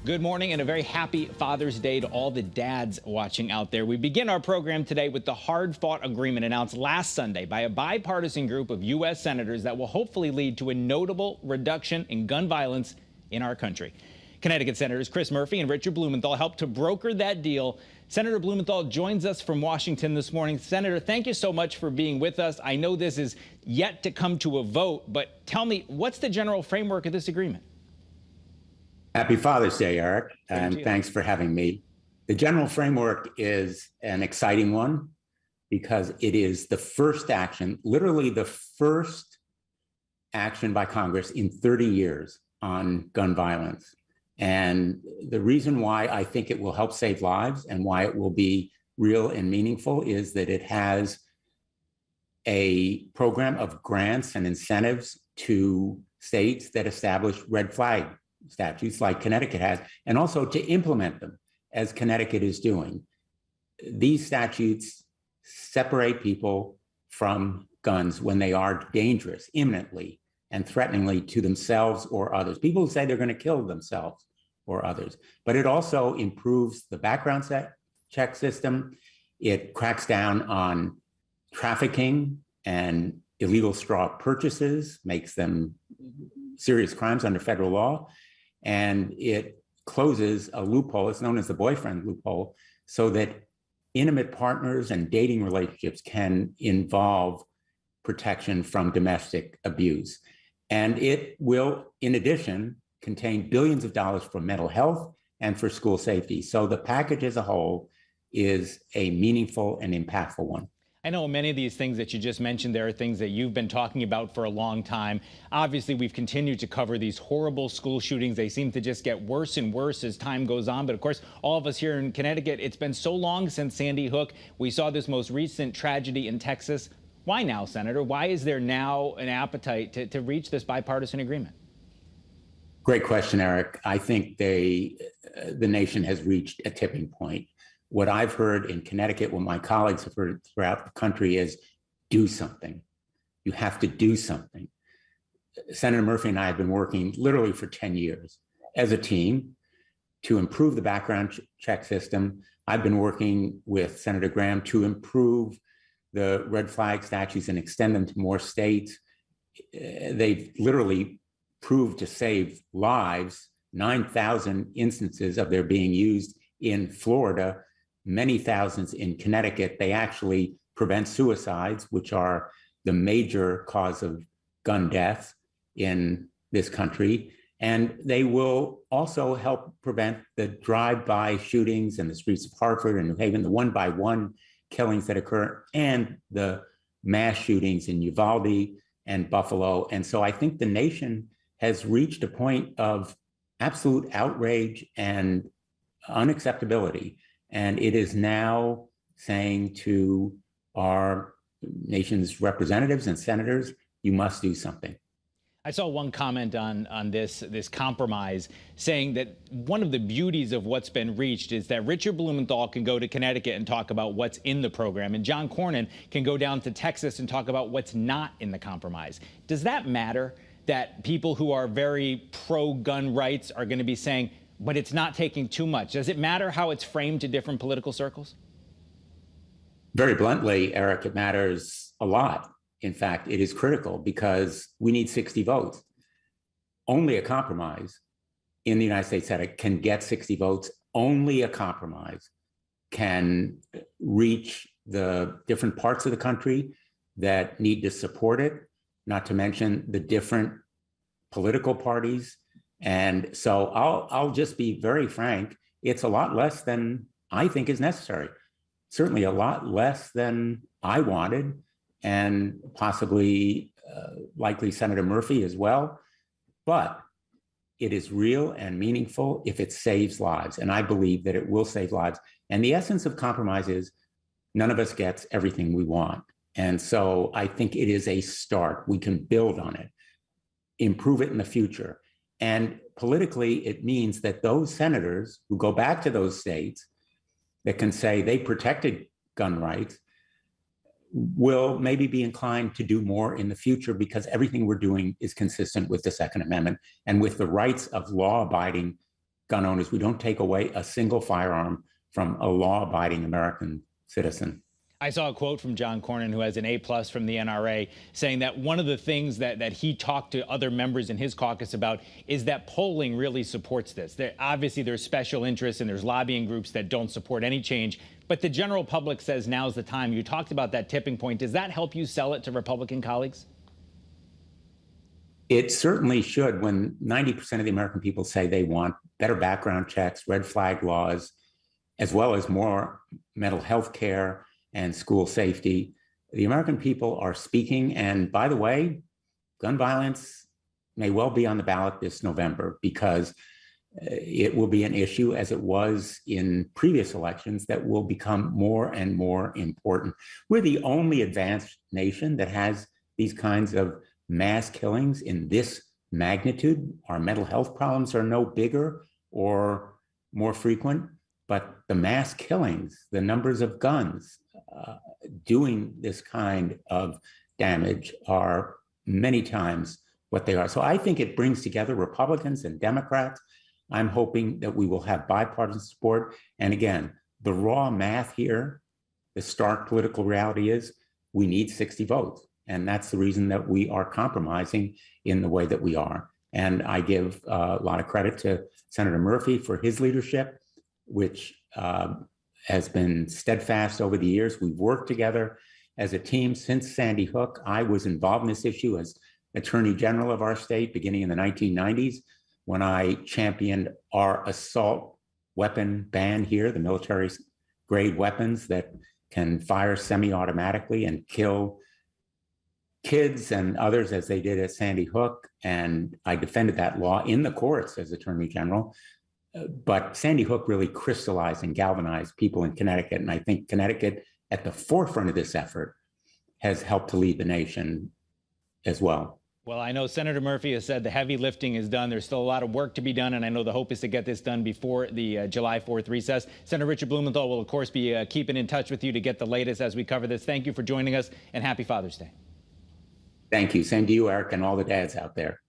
Good morning and a very happy Father's Day to all the dads watching out there. We begin our program today with the hard-fought agreement announced last Sunday by a bipartisan group of U.S. senators that will hopefully lead to a notable reduction in gun violence in our country. Connecticut Senators Chris Murphy and Richard Blumenthal helped to broker that deal. Senator Blumenthal joins us from Washington this morning. Senator, thank you so much for being with us. I know this is yet to come to a vote, but tell me, what's the general framework of this agreement? Happy Father's Day, Eric, and thanks for having me. The general framework is an exciting one because it is the first action, literally the first action by Congress in 30 years on gun violence. And the reason why I think it will help save lives and why it will be real and meaningful is that it has a program of grants and incentives to states that establish red flag statutes like Connecticut has, and also to implement them as Connecticut is doing. These statutes separate people from guns when they are dangerous, imminently and threateningly to themselves or others. People who say they're going to kill themselves or others. But it also improves the background check system. It cracks down on trafficking and illegal straw purchases, makes them serious crimes under federal law. And it closes a loophole, it's known as the boyfriend loophole, so that intimate partners and dating relationships can involve protection from domestic abuse. And it will, in addition, contain billions of dollars for mental health and for school safety. So the package as a whole is a meaningful and impactful one. I know many of these things that you just mentioned, there are things that you've been talking about for a long time. Obviously, we've continued to cover these horrible school shootings. They seem to just get worse and worse as time goes on. But of course, all of us here in Connecticut, it's been so long since Sandy Hook. We saw this most recent tragedy in Texas. Why now, Senator? Why is there now an appetite to reach this bipartisan agreement? Great question, Eric. I think the nation has reached a tipping point. What I've heard in Connecticut, what my colleagues have heard throughout the country is do something. You have to do something. Senator Murphy and I have been working literally for 10 years as a team to improve the background check system. I've been working with Senator Graham to improve the red flag statutes and extend them to more states. They've literally proved to save lives, 9,000 instances of their being used in Florida, many thousands in Connecticut. They actually prevent suicides, which are the major cause of gun death in this country. And they will also help prevent the drive-by shootings in the streets of Hartford and New Haven, the one-by-one killings that occur, and the mass shootings in Uvalde and Buffalo. And so I think the nation has reached a point of absolute outrage and unacceptability. And it is now saying to our nation's representatives and senators, you must do something. I saw one comment on this compromise saying that one of the beauties of what's been reached is that Richard Blumenthal can go to Connecticut and talk about what's in the program, and John Cornyn can go down to Texas and talk about what's not in the compromise. Does that matter that people who are very pro-gun rights are going to be saying, but it's not taking too much? Does it matter how it's framed to different political circles? Very bluntly, Eric, it matters a lot. In fact, it is critical because we need 60 votes. Only a compromise in the United States Senate can get 60 votes. Only a compromise can reach the different parts of the country that need to support it, not to mention the different political parties. And so I'll just be very frank, it's a lot less than I think is necessary. Certainly a lot less than I wanted, and possibly likely Senator Murphy as well. But it is real and meaningful if it saves lives. And I believe that it will save lives. And the essence of compromise is none of us gets everything we want. And so I think it is a start. We can build on it, improve it in the future. And politically, it means that those senators who go back to those states that can say they protected gun rights will maybe be inclined to do more in the future because everything we're doing is consistent with the Second Amendment and with the rights of law-abiding gun owners. We don't take away a single firearm from a law-abiding American citizen. I saw a quote from John Cornyn, who has an A+ from the NRA, saying that one of the things that he talked to other members in his caucus about is that polling really supports this. Obviously, there's special interests and there's lobbying groups that don't support any change, but the general public says now's the time. You talked about that tipping point. Does that help you sell it to Republican colleagues? It certainly should. When 90% of the American people say they want better background checks, red flag laws, as well as more mental health care and school safety, the American people are speaking. And by the way, gun violence may well be on the ballot this November, because it will be an issue, as it was in previous elections, that will become more and more important. We're the only advanced nation that has these kinds of mass killings in this magnitude. Our mental health problems are no bigger or more frequent, but the mass killings, the numbers of guns doing this kind of damage are many times what they are. So I think it brings together Republicans and Democrats. I'm hoping that we will have bipartisan support. And again, the raw math here, the stark political reality is we need 60 votes. And that's the reason that we are compromising in the way that we are. And I give a lot of credit to Senator Murphy for his leadership, which has been steadfast over the years. We've worked together as a team since Sandy Hook. I was involved in this issue as Attorney General of our state beginning in the 1990s, when I championed our assault weapon ban here, the military grade weapons that can fire semi-automatically and kill kids and others, as they did at Sandy Hook. And I defended that law in the courts as Attorney General. But Sandy Hook really crystallized and galvanized people in Connecticut. And I think Connecticut, at the forefront of this effort, has helped to lead the nation as well. Well, I know Senator Murphy has said the heavy lifting is done. There's still a lot of work to be done, and I know the hope is to get this done before the July 4th recess. Senator Richard Blumenthal will, of course, be keeping in touch with you to get the latest as we cover this. Thank you for joining us, and happy Father's Day. Thank you. Same to you, Eric, and all the dads out there.